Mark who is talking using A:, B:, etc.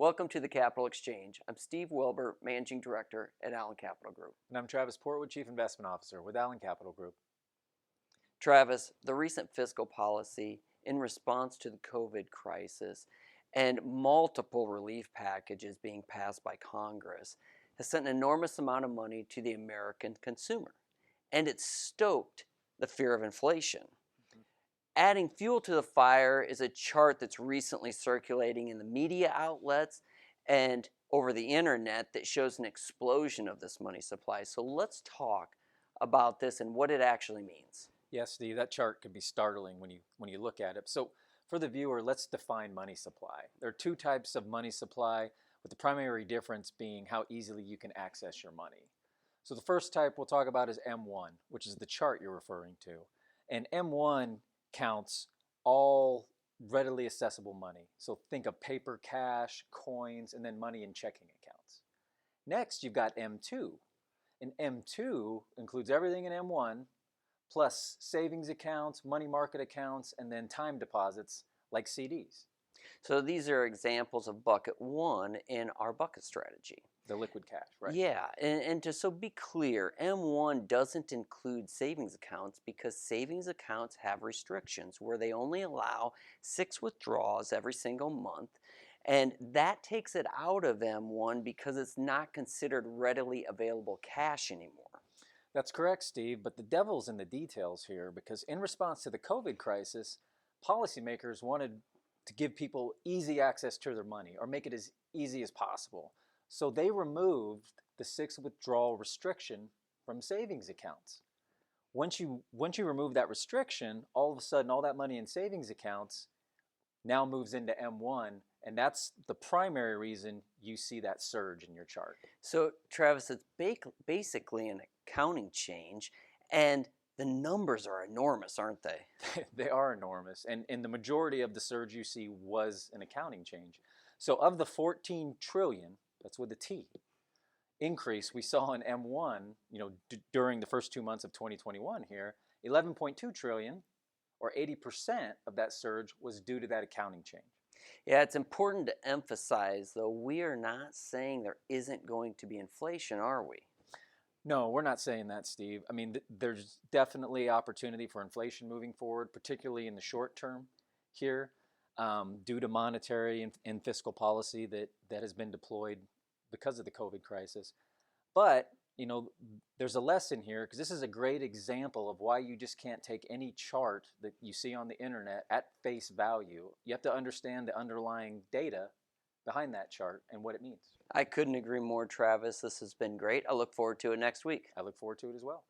A: Welcome to the Capital Exchange. I'm Steve Wilbur, Managing Director at Allen Capital Group.
B: And I'm Travis Portwood, Chief Investment Officer with Allen Capital Group.
A: Travis, the recent fiscal policy in response to the COVID crisis and multiple relief packages being passed by Congress has sent an enormous amount of money to the American consumer, and it's stoked the fear of inflation. Adding fuel to the fire is a chart that's recently circulating in the media outlets and over the internet that shows an explosion of this money supply. So let's talk about this and what it actually means.
B: Yes, Steve, that chart can be startling when you look at it. So for the viewer, let's define money supply. There are two types of money supply, with the primary difference being how easily you can access your money. So the first type we'll talk about is M1, which is the chart you're referring to. And M1 counts all readily accessible money. So think of paper cash, coins, and then money in checking accounts. Next, you've got M2. And M2 includes everything in M1, plus savings accounts, money market accounts, and then time deposits like CDs.
A: So these are examples of bucket one in our bucket strategy.
B: The liquid cash, right?
A: Yeah, and to be clear, M1 doesn't include savings accounts because savings accounts have restrictions where they only allow 6 withdrawals every single month, and that takes it out of M1 because it's not considered readily available cash anymore.
B: That's correct, Steve, but the devil's in the details here because in response to the COVID crisis, policymakers wanted to give people easy access to their money or make it as easy as possible. So they removed the 6 withdrawal restriction from savings accounts. Once you remove that restriction, all of a sudden all that money in savings accounts now moves into M1, and that's the primary reason you see that surge in your chart.
A: So Travis, it's basically an accounting change, and the numbers are enormous, aren't they?
B: They are enormous, and the majority of the surge you see was an accounting change. So of the 14 trillion, that's with a T, increase we saw in M1, during the first 2 months of 2021 here, 11.2 trillion, or 80% of that surge was due to that accounting change.
A: Yeah, it's important to emphasize, though, we are not saying there isn't going to be inflation, are we?
B: No, we're not saying that, Steve. I mean, there's definitely opportunity for inflation moving forward, particularly in the short term here, due to monetary and fiscal policy that has been deployed because of the COVID crisis. But, there's a lesson here because this is a great example of why you just can't take any chart that you see on the internet at face value. You have to understand the underlying data behind that chart and what it means.
A: I couldn't agree more, Travis. This has been great. I look forward to it next week.
B: I look forward to it as well.